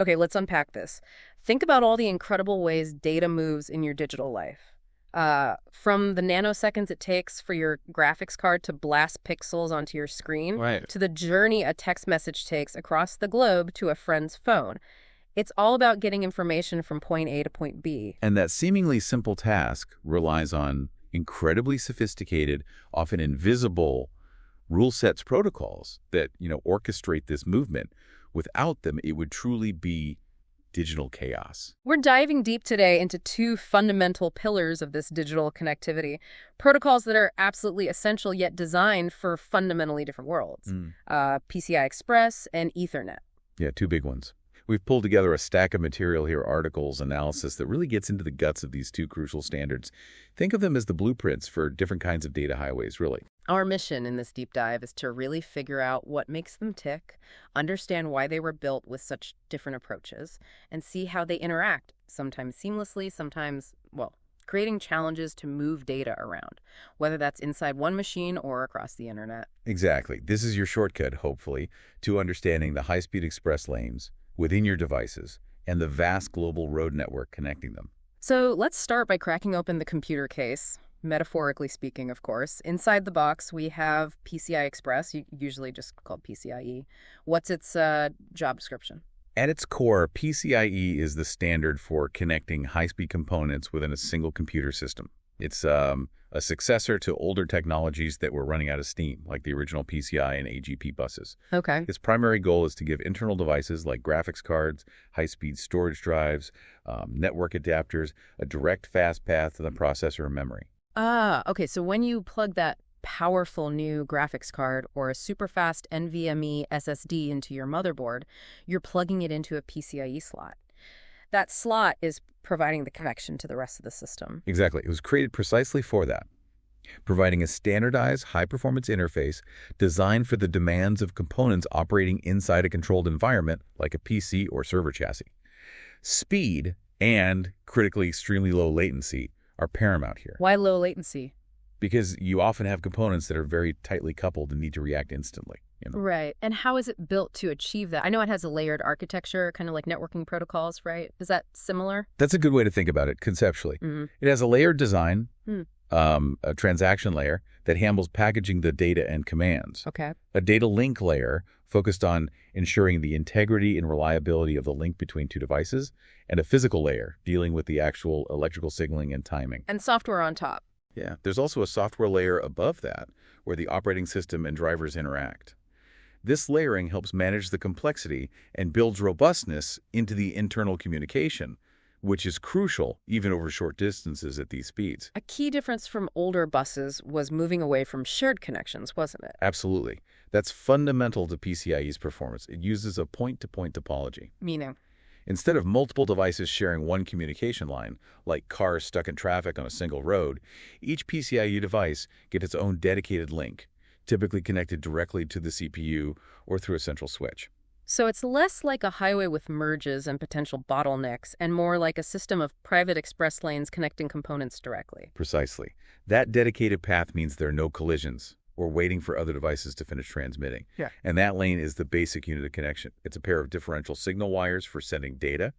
Okay, let's unpack this. Think about all the incredible ways data moves in your digital life. From the nanoseconds it takes for your graphics card to blast pixels onto your screen, Right. to the journey a text message takes across the globe to a friend's phone. It's all about getting information from point A to point B. And that seemingly simple task relies on incredibly sophisticated, often invisible rule sets protocols that, orchestrate this movement. Without them, it would truly be digital chaos. We're diving deep today into two fundamental pillars of this digital connectivity, protocols that are absolutely essential yet designed for fundamentally different worlds, PCI Express and Ethernet. Yeah, two big ones. We've pulled together a stack of material here, articles, analysis that really gets into the guts of these two crucial standards. Think of them as the blueprints for different kinds of data highways, really. Our mission in this deep dive is to really figure out what makes them tick, understand why they were built with such different approaches, and see how they interact, sometimes seamlessly, sometimes, well, creating challenges to move data around, whether that's inside one machine or across the internet. Exactly. This is your shortcut, hopefully, to understanding the high-speed express lanes within your devices and the vast global road network connecting them. So let's start by cracking open the computer case. Metaphorically speaking, of course. Inside the box, we have PCI Express, usually just called PCIe. What's its job description? At its core, PCIe is the standard for connecting high-speed components within a single computer system. It's a successor to older technologies that were running out of steam, like the original PCI and AGP buses. Okay. Its primary goal is to give internal devices like graphics cards, high-speed storage drives, network adapters, a direct fast path to the processor and memory. Okay, so when you plug that powerful new graphics card or a super fast NVMe SSD into your motherboard, you're plugging it into a PCIe slot. That slot is providing the connection to the rest of the system. Exactly. It was created precisely for that, providing a standardized, high-performance interface designed for the demands of components operating inside a controlled environment like a PC or server chassis. Speed and, critically, extremely low latency are paramount here. Why low latency? Because you often have components that are very tightly coupled and need to react instantly. Right. And how is it built to achieve that? I know it has a layered architecture, kind of like networking protocols, right? Is that similar? That's a good way to think about it conceptually. It has a layered design, a transaction layer that handles packaging the data and commands. Okay. A data link layer focused on ensuring the integrity and reliability of the link between two devices, and a physical layer dealing with the actual electrical signaling and timing. And software on top. Yeah, there's also a software layer above that where the operating system and drivers interact. This layering helps manage the complexity and builds robustness into the internal communication, which is crucial even over short distances at these speeds. A key difference from older buses was moving away from shared connections, wasn't it? Absolutely. That's fundamental to PCIe's performance. It uses a point-to-point topology. Meaning? Instead of multiple devices sharing one communication line, like cars stuck in traffic on a single road, each PCIe device gets its own dedicated link, typically connected directly to the CPU or through a central switch. So it's less like a highway with merges and potential bottlenecks and more like a system of private express lanes connecting components directly. Precisely. That dedicated path means there are no collisions or waiting for other devices to finish transmitting. Yeah. And that lane is the basic unit of connection. It's a pair of differential signal wires for sending data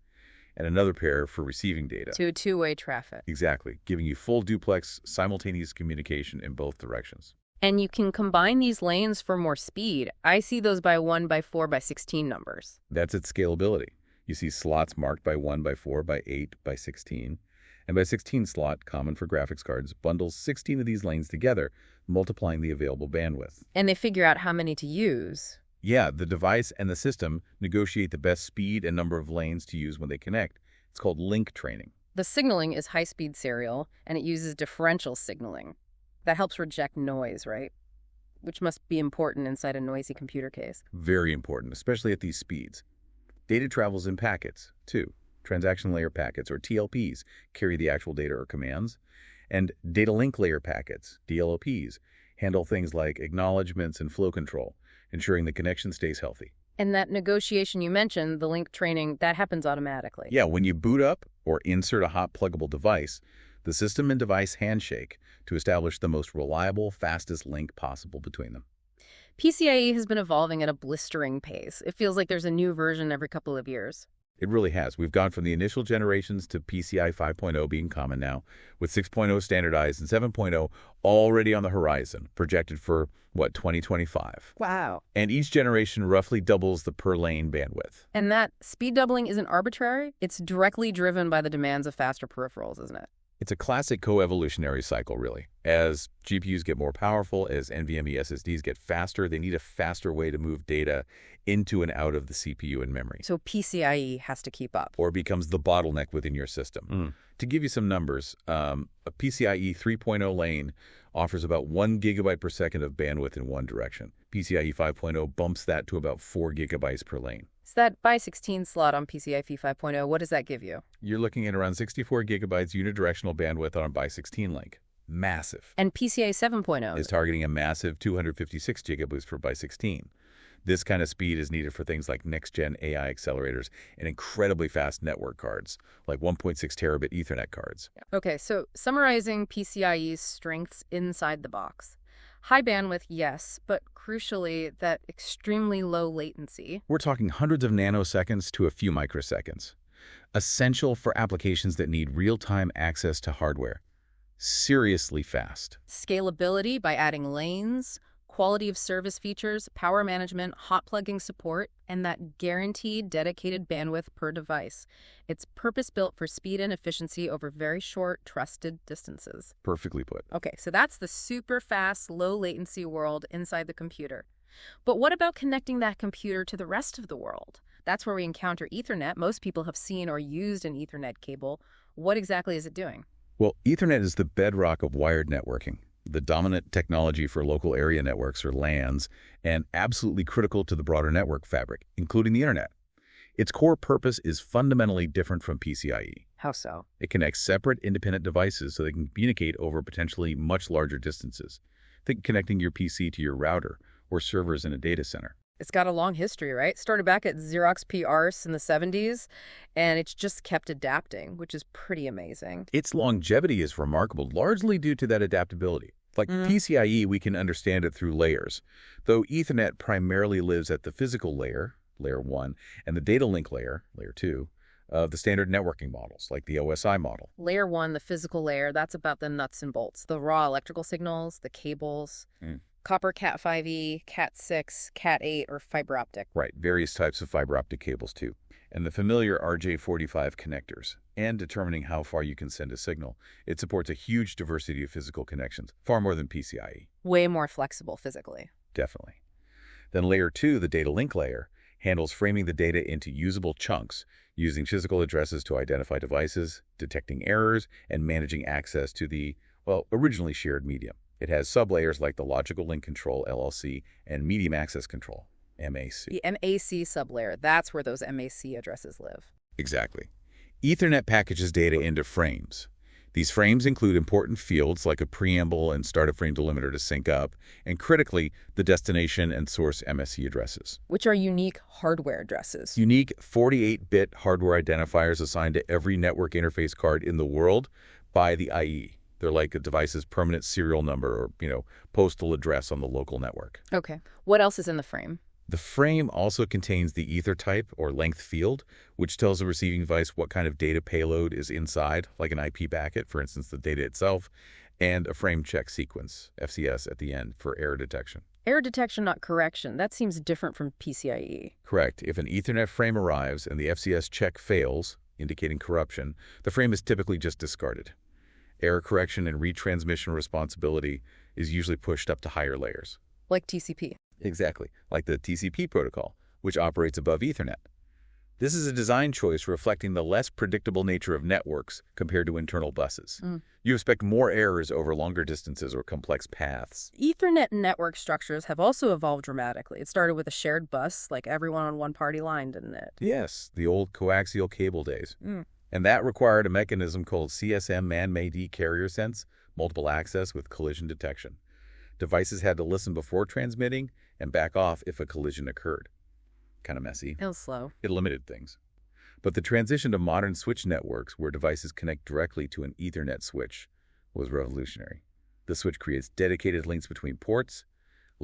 and another pair for receiving data. To two-way traffic. Exactly, giving you full duplex, simultaneous communication in both directions. And you can combine these lanes for more speed. I see those by 1 by 4 by 16 numbers. That's its scalability. You see slots marked by 1 by 4 by 8 by 16. And by 16 slot, common for graphics cards, bundles 16 of these lanes together, multiplying the available bandwidth. And they figure out how many to use. Yeah, the device and the system negotiate the best speed and number of lanes to use when they connect. It's called link training. The signaling is high-speed serial, and it uses differential signaling. That helps reject noise, right? Which must be important inside a noisy computer case. Very important, especially at these speeds. Data travels in packets, too. Transaction layer packets, or TLPs, carry the actual data or commands. And data link layer packets, DLLPs, handle things like acknowledgments and flow control, ensuring the connection stays healthy. And that negotiation you mentioned, the link training, that happens automatically. Yeah, when you boot up or insert a hot pluggable device, the system and device handshake to establish the most reliable, fastest link possible between them. PCIe has been evolving at a blistering pace. It feels like there's a new version every couple of years. It really has. We've gone from the initial generations to PCI 5.0 being common now, with 6.0 standardized and 7.0 already on the horizon, projected for, 2025. Wow. And each generation roughly doubles the per-lane bandwidth. And that speed doubling isn't arbitrary. It's directly driven by the demands of faster peripherals, isn't it? It's a classic co-evolutionary cycle, really. As GPUs get more powerful, as NVMe SSDs get faster, they need a faster way to move data into and out of the CPU and memory. So PCIe has to keep up. Or becomes the bottleneck within your system. To give you some numbers, a PCIe 3.0 lane offers about 1 gigabyte per second of bandwidth in one direction. PCIe 5.0 bumps that to about 4 gigabytes per lane. So that by 16 slot on PCIe 5.0, what does that give you? You're looking at around 64 gigabytes unidirectional bandwidth on a by 16 link. Massive. And PCIe 7.0 is targeting a massive 256 gigaboost per by 16. This kind of speed is needed for things like next-gen AI accelerators and incredibly fast network cards, like 1.6 terabit Ethernet cards. Okay, so summarizing PCIe's strengths inside the box. High bandwidth, yes, but crucially, that extremely low latency. We're talking hundreds of nanoseconds to a few microseconds. Essential for applications that need real-time access to hardware. Seriously fast. Scalability by adding lanes, quality of service features, power management, hot plugging support, and that guaranteed dedicated bandwidth per device. It's purpose-built for speed and efficiency over very short, trusted distances. Perfectly put. Okay, so that's the super fast, low latency world inside the computer. But what about connecting that computer to the rest of the world? That's where we encounter Ethernet. Most people have seen or used an Ethernet cable. What exactly is it doing? Well, Ethernet is the bedrock of wired networking, the dominant technology for local area networks or LANs, and absolutely critical to the broader network fabric, including the internet. Its core purpose is fundamentally different from PCIe. How so? It connects separate independent devices so they can communicate over potentially much larger distances. Think connecting your PC to your router or servers in a data center. It's got a long history, right? Started back at Xerox PRs in the 70s, and it's just kept adapting, which is pretty amazing. Its longevity is remarkable, largely due to that adaptability. Like PCIe, we can understand it through layers, though Ethernet primarily lives at the physical layer, layer 1, and the data link layer, layer 2, of the standard networking models, like the OSI model. Layer 1, the physical layer, that's about the nuts and bolts, the raw electrical signals, the cables. Copper Cat5e, Cat6, Cat8, or fiber optic. Right, various types of fiber optic cables too. And the familiar RJ45 connectors. And determining how far you can send a signal. It supports a huge diversity of physical connections, far more than PCIe. Way more flexible physically. Definitely. Then layer 2, the data link layer, handles framing the data into usable chunks, using physical addresses to identify devices, detecting errors, and managing access to the, originally shared medium. It has sublayers like the Logical Link Control, LLC, and Medium Access Control, MAC. The MAC sublayer, that's where those MAC addresses live. Exactly. Ethernet packages data into frames. These frames include important fields like a preamble and startup frame delimiter to sync up, and critically, the destination and source MSC addresses. Which are unique hardware addresses. Unique 48-bit hardware identifiers assigned to every network interface card in the world by the IE. They're like a device's permanent serial number or, postal address on the local network. Okay. What else is in the frame? The frame also contains the ether type or length field, which tells the receiving device what kind of data payload is inside, like an IP packet, for instance, the data itself, and a frame check sequence, FCS, at the end for error detection. Error detection, not correction. That seems different from PCIe. Correct. If an Ethernet frame arrives and the FCS check fails, indicating corruption, the frame is typically just discarded. Error correction and retransmission responsibility is usually pushed up to higher layers. Like TCP. Exactly, like the TCP protocol, which operates above Ethernet. This is a design choice reflecting the less predictable nature of networks compared to internal buses. You expect more errors over longer distances or complex paths. Ethernet network structures have also evolved dramatically. It started with a shared bus, like everyone on one party line, didn't it? Yes, the old coaxial cable days. And that required a mechanism called CSM man-made carrier sense, multiple access with collision detection. Devices had to listen before transmitting and back off if a collision occurred. Kind of messy. It was slow. It limited things. But the transition to modern switch networks where devices connect directly to an Ethernet switch was revolutionary. The switch creates dedicated links between ports,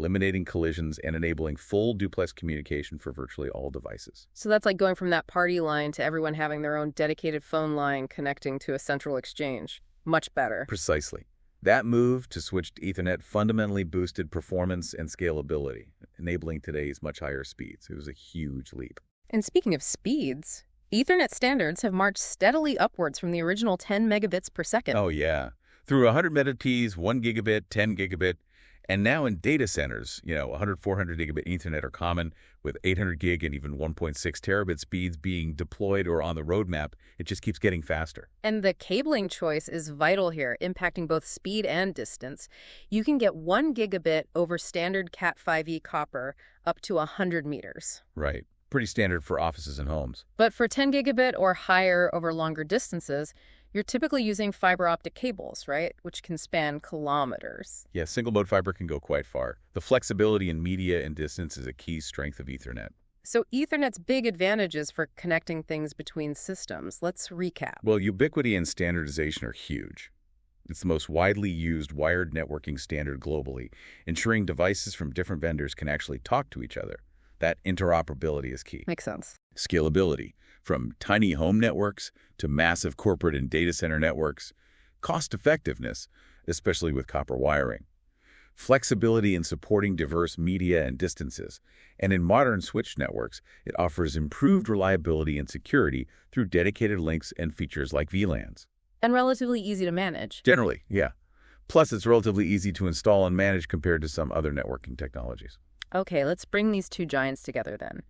eliminating collisions and enabling full duplex communication for virtually all devices. So that's like going from that party line to everyone having their own dedicated phone line connecting to a central exchange. Much better. Precisely. That move to switch to Ethernet fundamentally boosted performance and scalability, enabling today's much higher speeds. It was a huge leap. And speaking of speeds, Ethernet standards have marched steadily upwards from the original 10 megabits per second. Oh, yeah. Through 100 Mbps, 1 gigabit, 10 gigabit, and now in data centers, 100, 400 gigabit Ethernet are common, with 800 gig and even 1.6 terabit speeds being deployed or on the roadmap. It just keeps getting faster. And the cabling choice is vital here, impacting both speed and distance. You can get 1 gigabit over standard Cat5e copper up to 100 meters. Right. Pretty standard for offices and homes. But for 10 gigabit or higher over longer distances, you're typically using fiber optic cables, right? Which can span kilometers. Yeah, single-mode fiber can go quite far. The flexibility in media and distance is a key strength of Ethernet. So Ethernet's big advantages for connecting things between systems. Let's recap. Well, ubiquity and standardization are huge. It's the most widely used wired networking standard globally, ensuring devices from different vendors can actually talk to each other. That interoperability is key. Makes sense. Scalability, from tiny home networks to massive corporate and data center networks. Cost effectiveness, especially with copper wiring. Flexibility in supporting diverse media and distances. And in modern switch networks, it offers improved reliability and security through dedicated links and features like VLANs. And relatively easy to manage. Generally, yeah. Plus, it's relatively easy to install and manage compared to some other networking technologies. Okay, let's bring these two giants together then.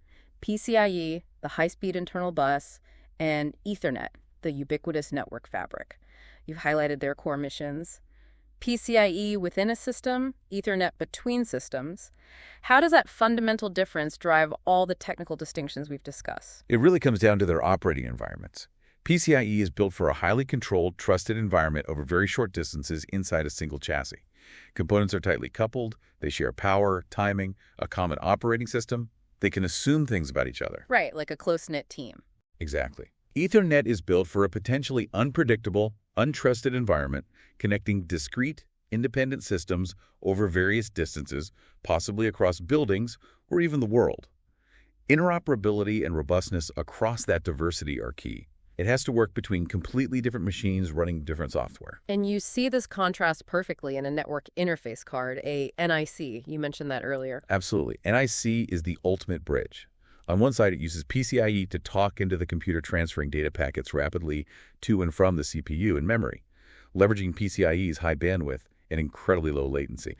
PCIe, the high-speed internal bus, and Ethernet, the ubiquitous network fabric. You've highlighted their core missions. PCIe within a system, Ethernet between systems. How does that fundamental difference drive all the technical distinctions we've discussed? It really comes down to their operating environments. PCIe is built for a highly controlled, trusted environment over very short distances inside a single chassis. Components are tightly coupled, they share power, timing, a common operating system. They can assume things about each other. Right, like a close-knit team. Exactly. Ethernet is built for a potentially unpredictable, untrusted environment, connecting discrete, independent systems over various distances, possibly across buildings or even the world. Interoperability and robustness across that diversity are key. It has to work between completely different machines running different software. And you see this contrast perfectly in a network interface card, a NIC. You mentioned that earlier. Absolutely. NIC is the ultimate bridge. On one side, it uses PCIe to talk into the computer, transferring data packets rapidly to and from the CPU and memory, leveraging PCIe's high bandwidth and incredibly low latency.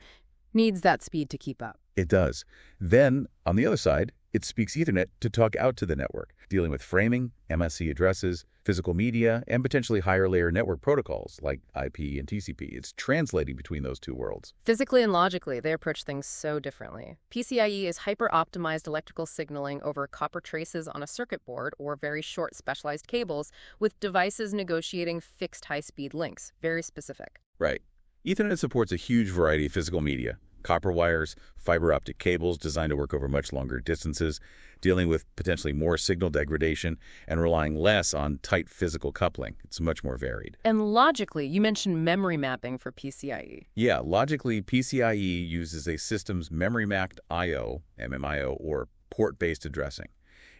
Needs that speed to keep up. It does. Then, on the other side, it speaks Ethernet to talk out to the network, dealing with framing, MSC addresses, physical media, and potentially higher layer network protocols like IP and TCP. It's translating between those two worlds. Physically and logically, they approach things so differently. PCIe is hyper-optimized electrical signaling over copper traces on a circuit board or very short specialized cables, with devices negotiating fixed high-speed links. Very specific. Right. Ethernet supports a huge variety of physical media. Copper wires, fiber optic cables designed to work over much longer distances, dealing with potentially more signal degradation and relying less on tight physical coupling. It's much more varied. And logically, you mentioned memory mapping for PCIe. Yeah, logically, PCIe uses a system's memory-mapped I/O, MMIO, or port-based addressing.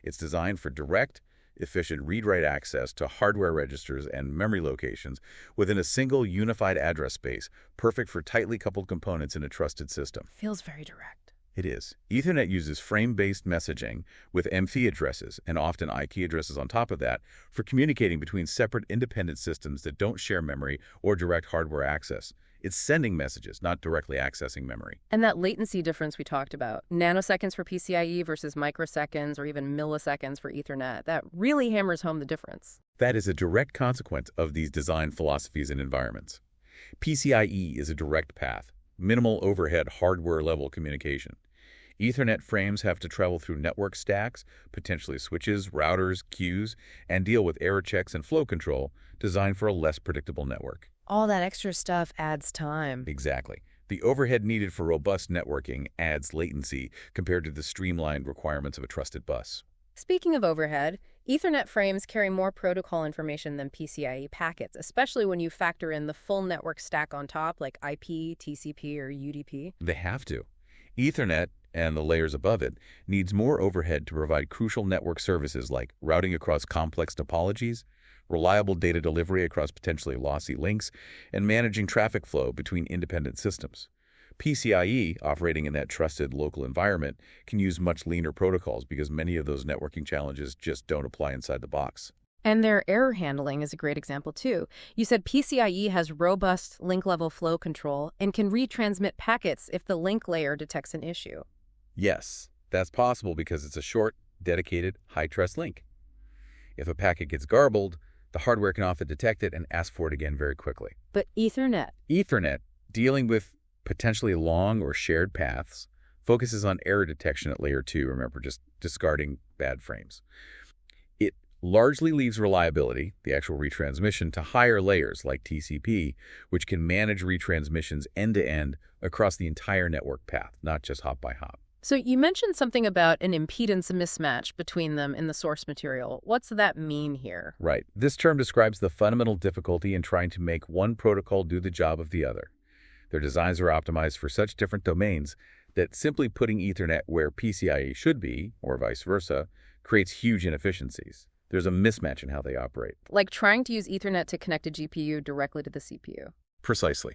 It's designed for direct, efficient read-write access to hardware registers and memory locations within a single unified address space, perfect for tightly coupled components in a trusted system. Feels very direct. It is. Ethernet uses frame-based messaging with MFI addresses and often IP addresses on top of that for communicating between separate independent systems that don't share memory or direct hardware access. It's sending messages, not directly accessing memory. And that latency difference we talked about, nanoseconds for PCIe versus microseconds or even milliseconds for Ethernet, that really hammers home the difference. That is a direct consequence of these design philosophies and environments. PCIe is a direct path, minimal overhead hardware-level communication. Ethernet frames have to travel through network stacks, potentially switches, routers, queues, and deal with error checks and flow control, designed for a less predictable network. All that extra stuff adds time. Exactly. The overhead needed for robust networking adds latency compared to the streamlined requirements of a trusted bus. Speaking of overhead, Ethernet frames carry more protocol information than PCIe packets, especially when you factor in the full network stack on top, like IP, TCP, or UDP. They have to. Ethernet and the layers above it needs more overhead to provide crucial network services like routing across complex topologies, reliable data delivery across potentially lossy links, and managing traffic flow between independent systems. PCIe, operating in that trusted local environment, can use much leaner protocols because many of those networking challenges just don't apply inside the box. And their error handling is a great example, too. You said PCIe has robust link-level flow control and can retransmit packets if the link layer detects an issue. Yes, that's possible because it's a short, dedicated, high-trust link. If a packet gets garbled, the hardware can often detect it and ask for it again very quickly. But Ethernet? Ethernet, dealing with potentially long or shared paths, focuses on error detection at layer 2, remember, just discarding bad frames. It largely leaves reliability, the actual retransmission, to higher layers like TCP, which can manage retransmissions end-to-end across the entire network path, not just hop by hop. So you mentioned something about an impedance mismatch between them in the source material. What's that mean here? Right. This term describes the fundamental difficulty in trying to make one protocol do the job of the other. Their designs are optimized for such different domains that simply putting Ethernet where PCIe should be, or vice versa, creates huge inefficiencies. There's a mismatch in how they operate. Like trying to use Ethernet to connect a GPU directly to the CPU. Precisely.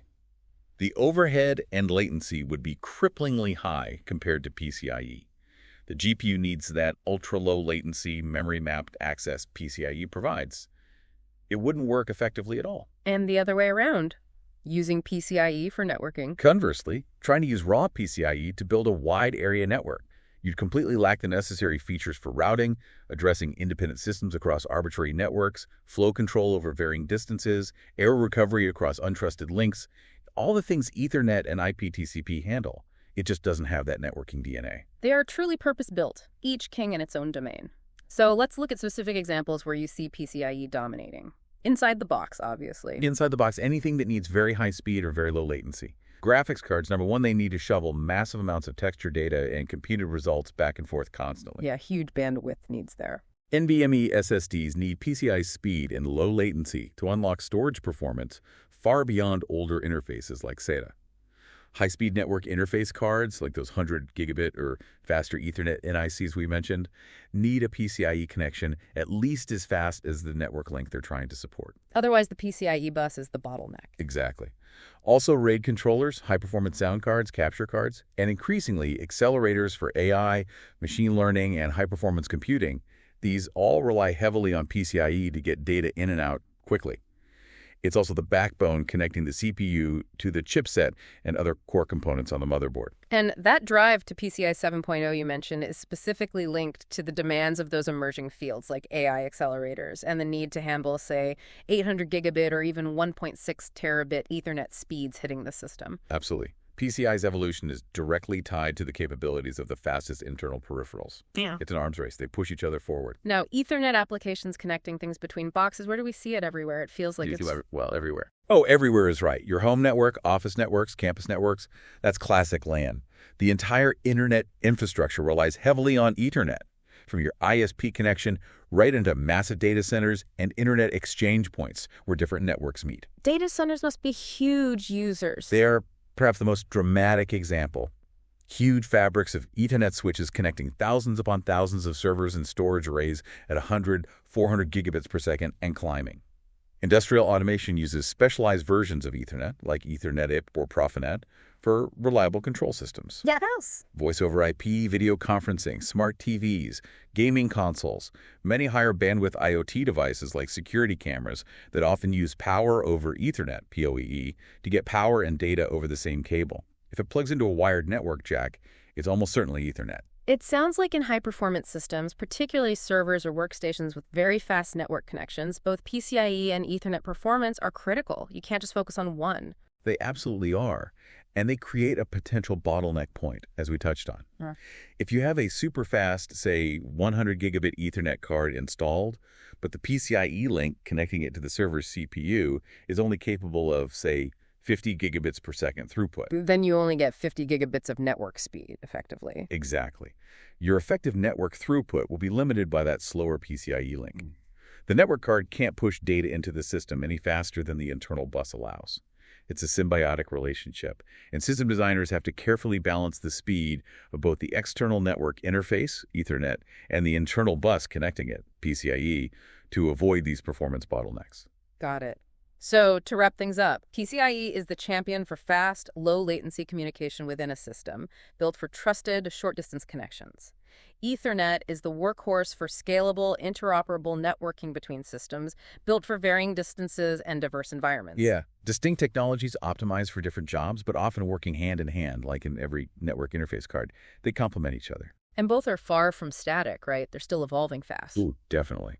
The overhead and latency would be cripplingly high compared to PCIe. The GPU needs that ultra-low latency, memory-mapped access PCIe provides. It wouldn't work effectively at all. And the other way around, using PCIe for networking. Conversely, trying to use raw PCIe to build a wide area network, you'd completely lack the necessary features for routing, addressing independent systems across arbitrary networks, flow control over varying distances, error recovery across untrusted links, all the things Ethernet and IPTCP handle. It just doesn't have that networking DNA. They are truly purpose-built, each king in its own domain. So let's look at specific examples where you see PCIe dominating. Inside the box, obviously. Inside the box, anything that needs very high speed or very low latency. Graphics cards, number one, they need to shovel massive amounts of texture data and computed results back and forth constantly. Yeah, huge bandwidth needs there. NVMe SSDs need PCI speed and low latency to unlock storage performance far beyond older interfaces like SATA. High-speed network interface cards, like those 100 gigabit or faster Ethernet NICs we mentioned, need a PCIe connection at least as fast as the network link they're trying to support. Otherwise, the PCIe bus is the bottleneck. Exactly. Also, RAID controllers, high-performance sound cards, capture cards, and increasingly accelerators for AI, machine learning, and high-performance computing. These all rely heavily on PCIe to get data in and out quickly. It's also the backbone connecting the CPU to the chipset and other core components on the motherboard. And that drive to PCI 7.0 you mentioned is specifically linked to the demands of those emerging fields like AI accelerators and the need to handle, say, 800 gigabit or even 1.6 terabit Ethernet speeds hitting the system. Absolutely. PCI's evolution is directly tied to the capabilities of the fastest internal peripherals. Yeah. It's an arms race. They push each other forward. Now, Ethernet applications connecting things between boxes, where do we see it everywhere? It feels like Well, everywhere. Oh, everywhere is right. Your home network, office networks, campus networks, that's classic LAN. The entire internet infrastructure relies heavily on Ethernet, from your ISP connection right into massive data centers and internet exchange points where different networks meet. Data centers must be huge users. They are perhaps the most dramatic example. Huge fabrics of Ethernet switches connecting thousands upon thousands of servers and storage arrays at 100, 400 gigabits per second and climbing. Industrial automation uses specialized versions of Ethernet, like Ethernet IP or Profinet, for reliable control systems. Yes. Voice over IP, video conferencing, smart TVs, gaming consoles, many higher bandwidth IoT devices like security cameras that often use power over Ethernet, PoE, to get power and data over the same cable. If it plugs into a wired network jack, it's almost certainly Ethernet. It sounds like in high-performance systems, particularly servers or workstations with very fast network connections, both PCIe and Ethernet performance are critical. You can't just focus on one. They absolutely are. And they create a potential bottleneck point, as we touched on. Yeah. If you have a super fast, say, 100 gigabit Ethernet card installed, but the PCIe link connecting it to the server's CPU is only capable of, say, 50 gigabits per second throughput. Then you only get 50 gigabits of network speed, effectively. Exactly. Your effective network throughput will be limited by that slower PCIe link. The network card can't push data into the system any faster than the internal bus allows. It's a symbiotic relationship, and system designers have to carefully balance the speed of both the external network interface, Ethernet, and the internal bus connecting it, PCIe, to avoid these performance bottlenecks. Got it. So, to wrap things up, PCIe is the champion for fast, low-latency communication within a system, built for trusted, short-distance connections. Ethernet is the workhorse for scalable, interoperable networking between systems, built for varying distances and diverse environments. Yeah, distinct technologies optimized for different jobs, but often working hand in hand, like in every network interface card. They complement each other. And both are far from static, right? They're still evolving fast. Ooh, definitely.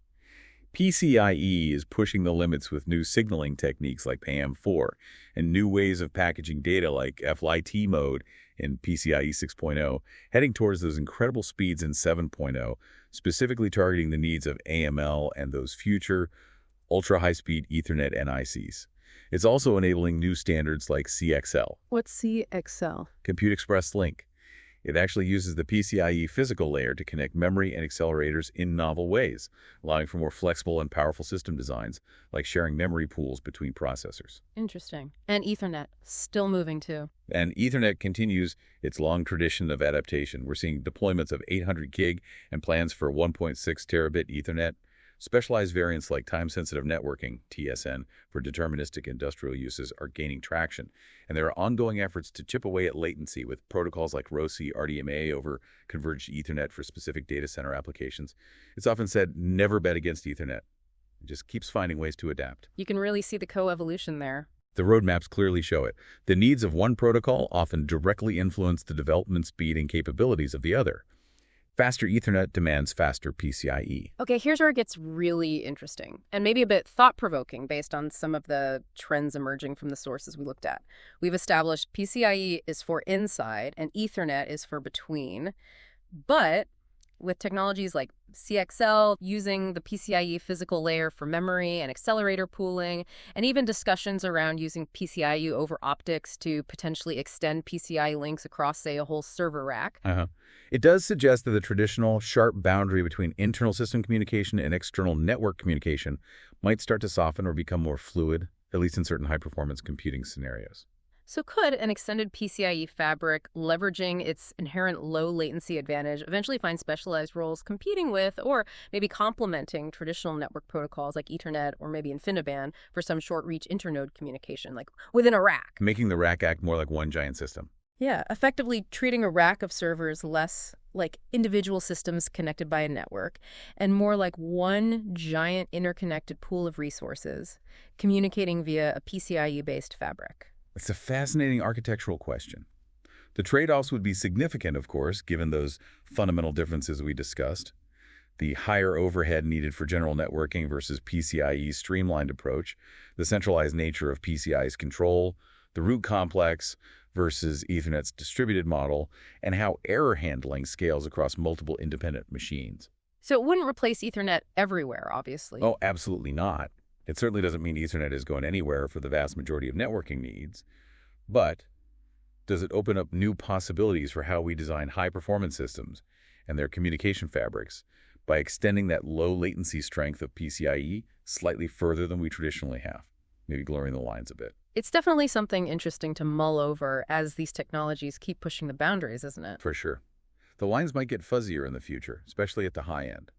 PCIe is pushing the limits with new signaling techniques like PAM4 and new ways of packaging data like FLIT mode in PCIe 6.0, heading towards those incredible speeds in 7.0, specifically targeting the needs of AML and those future ultra-high-speed Ethernet NICs. It's also enabling new standards like CXL, What's CXL? Compute Express Link. It actually uses the PCIe physical layer to connect memory and accelerators in novel ways, allowing for more flexible and powerful system designs, like sharing memory pools between processors. Interesting. And Ethernet, still moving too. And Ethernet continues its long tradition of adaptation. We're seeing deployments of 800 gig and plans for 1.6 terabit Ethernet. Specialized variants like time-sensitive networking, TSN, for deterministic industrial uses are gaining traction, and there are ongoing efforts to chip away at latency with protocols like ROSI, RDMA over converged Ethernet for specific data center applications. It's often said, never bet against Ethernet. It just keeps finding ways to adapt. You can really see the coevolution there. The roadmaps clearly show it. The needs of one protocol often directly influence the development speed and capabilities of the other. Faster Ethernet demands faster PCIe. Okay, here's where it gets really interesting, and maybe a bit thought-provoking based on some of the trends emerging from the sources we looked at. We've established PCIe is for inside and Ethernet is for between, but with technologies like CXL using the PCIe physical layer for memory and accelerator pooling, and even discussions around using PCIe over optics to potentially extend PCI links across, say, a whole server rack. It does suggest that the traditional sharp boundary between internal system communication and external network communication might start to soften or become more fluid, at least in certain high-performance computing scenarios. So could an extended PCIe fabric, leveraging its inherent low latency advantage, eventually find specialized roles competing with or maybe complementing traditional network protocols like Ethernet or maybe InfiniBand for some short-reach internode communication, like within a rack? Making the rack act more like one giant system. Yeah, effectively treating a rack of servers less like individual systems connected by a network and more like one giant interconnected pool of resources communicating via a PCIe-based fabric. It's a fascinating architectural question. The trade-offs would be significant, of course, given those fundamental differences we discussed. The higher overhead needed for general networking versus PCIe's streamlined approach, the centralized nature of PCI's control, the root complex versus Ethernet's distributed model, and how error handling scales across multiple independent machines. So it wouldn't replace Ethernet everywhere, obviously. Oh, absolutely not. It certainly doesn't mean Ethernet is going anywhere for the vast majority of networking needs. But does it open up new possibilities for how we design high-performance systems and their communication fabrics by extending that low latency strength of PCIe slightly further than we traditionally have, maybe blurring the lines a bit? It's definitely something interesting to mull over as these technologies keep pushing the boundaries, isn't it? For sure. The lines might get fuzzier in the future, especially at the high end.